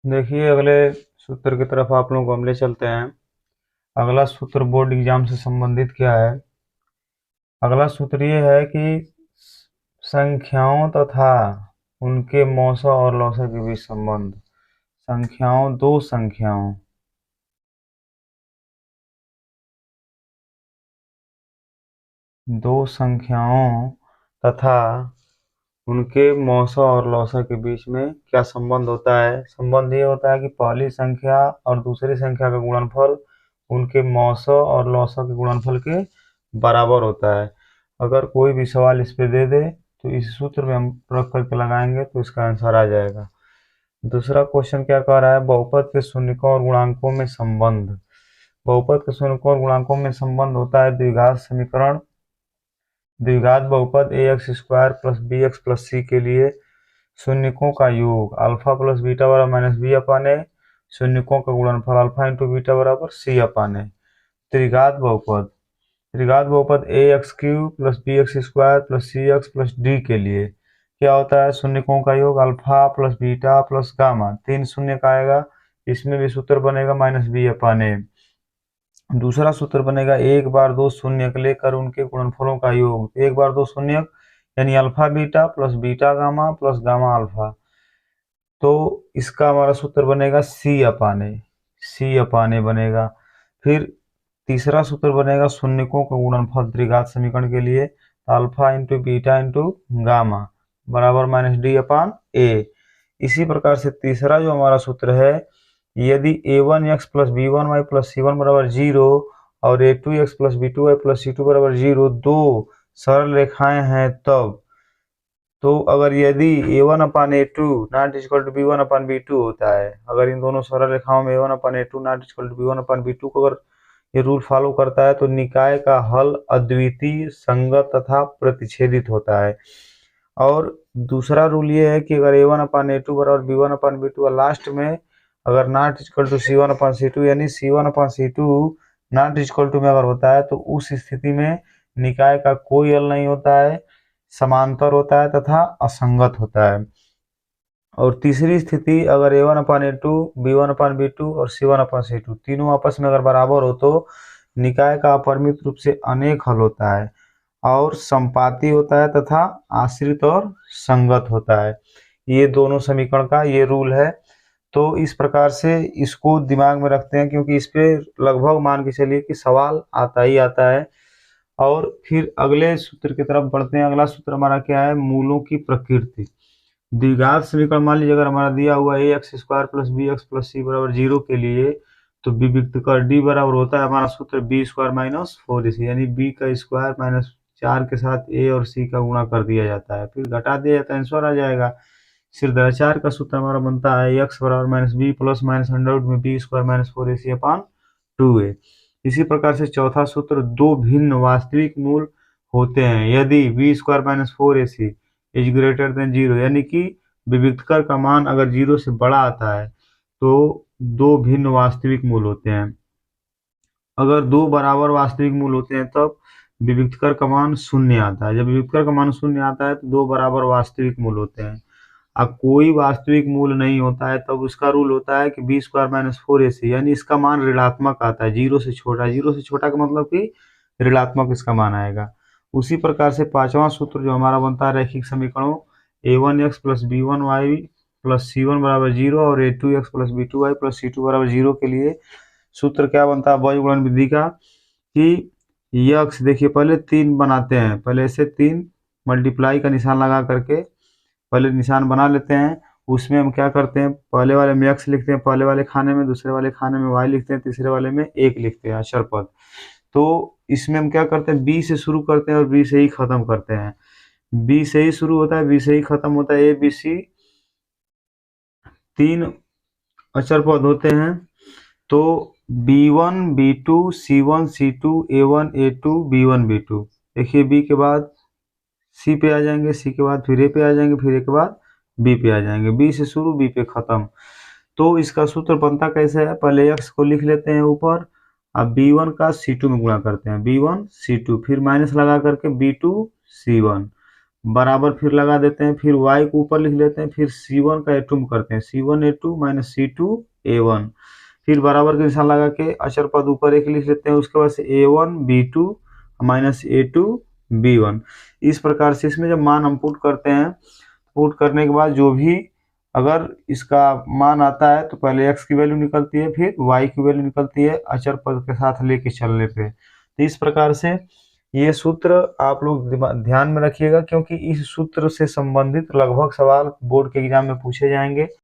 देखिए, अगले सूत्र की तरफ आप लोगों को हम ले चलते हैं। अगला सूत्र बोर्ड एग्जाम से संबंधित क्या है? अगला सूत्र ये है कि संख्याओं तथा उनके मौसा और लौसा के बीच संबंध। संख्याओं दो संख्याओं तथा उनके मौसा और लौसा के बीच में क्या संबंध होता है? संबंध ये होता है कि पहली संख्या और दूसरी संख्या का गुणनफल उनके मौसा और लौसा के गुणनफल के बराबर होता है। अगर कोई भी सवाल इस पे दे दे तो इस सूत्र में हम प्रयोग करके लगाएंगे तो इसका आंसर आ जाएगा। दूसरा क्वेश्चन क्या कह रहा है? बहुपद के शून्यकों और गुणांकों में संबंध। बहुपद के शून्यकों और गुणांकों में संबंध होता है द्विघात समीकरण। द्विघात बहुपद ax² plus bx plus c के लिए शून्यकों का योग अल्फा प्लस बीटा बराबर माइनस बी अपान ए, शून्यकों का गुणनफल अल्फा इंटू बीटा बराबर सी अपान ए। त्रिघात बहुपद ax³ plus bx² plus cx plus d के लिए क्या होता है? शून्यकों का योग alpha plus beta plus gamma, 3 शून्य का आएगा, इसमें भी सूत्र बनेगा माइनस बी अपान ए। दूसरा सूत्र बनेगा एक बार दो शून्यक लेकर उनके गुणनफलों का योग। एक बार दो शून्यक यानी alpha beta plus beta gamma plus gamma alpha, तो इसका हमारा सूत्र बनेगा सी अपान ए बनेगा। फिर तीसरा सूत्र बनेगा शून्यकों का गुणनफल त्रिघात समीकरण के लिए alpha into beta into gamma बराबर माइनस डी अपान ए। इसी प्रकार से तीसरा जो हमारा सूत्र है, यदि a1x plus b1y plus c1 बराबर 0 और a2x plus b2y plus c2 बराबर 0 दो सरल रेखाएं हैं तब, तो अगर यदि a1 upon a2 not equal to b1 upon b2 होता है, अगर इन दोनों सरल रेखाओं में a1 upon a2 not equal to b1 upon b2 को अगर ये रूल फॉलो करता है तो निकाय का हल अद्वितीय, संगत तथा प्रतिच्छेदित होता है। और दूसरा रूल ये है कि अगर a1 अपान a2 बराबर b1 अपान b2 और लास्ट में अगर not equal to c1 upon c2 यानी c1 upon c2 not equal to में अगर होता है तो उस स्थिति में निकाय का कोई हल नहीं होता है, समांतर होता है तथा असंगत होता है। और तीसरी स्थिति अगर a1 upon a2, b1 upon b2 और c1 अपान c2 तीनों आपस में अगर बराबर हो तो निकाय का अपरिमित रूप से अनेक हल होता है और संपाती होता है तथा आश्रित और संगत होता है। ये दोनों समीकरण का ये रूल है। तो इस प्रकार से इसको दिमाग में रखते हैं क्योंकि इस पे लगभग मान के चलिए कि सवाल आता ही आता है। और फिर अगले सूत्र की तरफ बढ़ते हैं। अगला सूत्र हमारा क्या है? मूलों की प्रकृति। द्विघात समीकरण मान लीजिए अगर हमारा दिया हुआ है ax² plus bx plus c बराबर 0 के लिए, तो विविक्त कर d बराबर होता है हमारा सूत्र b² माइनस 4ac, यानी b का स्क्वायर माइनस 4 के साथ a और c का गुणा कर दिया जाता है, फिर घटा दिया जाता है, आंसर आ जाएगा। सिरदराचार का सूत्र हमारा बनता है x बराबर minus b plus minus under root में b² माइनस 4ac अपान 2a। इसी प्रकार से चौथा सूत्र, दो भिन्न वास्तविक मूल होते हैं यदि b² minus 4ac is greater than 0, यानी कि विविक्तकर का मान अगर 0 से बड़ा आता है तो दो भिन्न वास्तविक मूल होते हैं। अगर दो बराबर वास्तविक मूल होते हैं तब विविक्तकर का मान शून्य आता है। जब विविक्तकर का मान शून्य आता है तो दो बराबर वास्तविक मूल होते हैं। अब कोई वास्तविक मूल नहीं होता है तब उसका रूल होता है कि b² माइनस 4ac, यानी इसका मान ऋणात्मक आता है, 0 से छोटा। 0 से छोटा का मतलब कि ऋणात्मक इसका मान आएगा। उसी प्रकार से पांचवा सूत्र जो हमारा बनता है रैखिक समीकरणों a1x plus b1y plus c1 बराबर 0 और a2x plus b2y plus c2 बराबर 0 के लिए सूत्र क्या बनता है बॉय गुणन विधि का, कि यक्स देखिए पहले 3 बनाते हैं, पहले ऐसे 3 मल्टीप्लाई का निशान लगा करके पहले निशान बना लेते हैं। उसमें हम क्या करते हैं, पहले वाले में x लिखते हैं पहले वाले खाने में, दूसरे वाले खाने में y लिखते हैं, तीसरे वाले में 1 लिखते हैं अक्षर पद। तो इसमें हम क्या करते हैं, b से शुरू करते हैं और b से ही खत्म करते हैं। b से ही शुरू होता है, b से ही खत्म होता है। a b c 3 अक्षर पद होते हैं, तो b1 b2 c1 c2 a1 a2 b1 b2। देखिए b के बाद c पे आ जाएंगे, c के बाद फिर a पे आ जाएंगे, फिर a के बाद b पे आ जाएंगे, b से शुरू b पे खत्म। तो इसका सूत्र बनता कैसे है, पहले x को लिख लेते हैं ऊपर, अब b1 का c2 में गुणा करते हैं, b1 c2, फिर माइनस लगा करके b2 c1 बराबर फिर लगा देते हैं, फिर y को ऊपर लिख लेते हैं, फिर c1 का एटूम करते हैं, c1a2 माइनस c2a1, फिर बराबर के निशान लगा के अचर पद ऊपर एक लिख लेते हैं, उसके बाद से a1 b2 minus a2 b1। इस प्रकार से इसमें जब मान हम पुट करते हैं, पुट करने के बाद जो भी अगर इसका मान आता है तो पहले x की वैल्यू निकलती है, फिर y की वैल्यू निकलती है अचर पद के साथ लेके चलने पे। तो इस प्रकार से ये सूत्र आप लोग ध्यान में रखिएगा, क्योंकि इस सूत्र से संबंधित लगभग सवाल बोर्ड के एग्जाम में पूछे जाएंगे।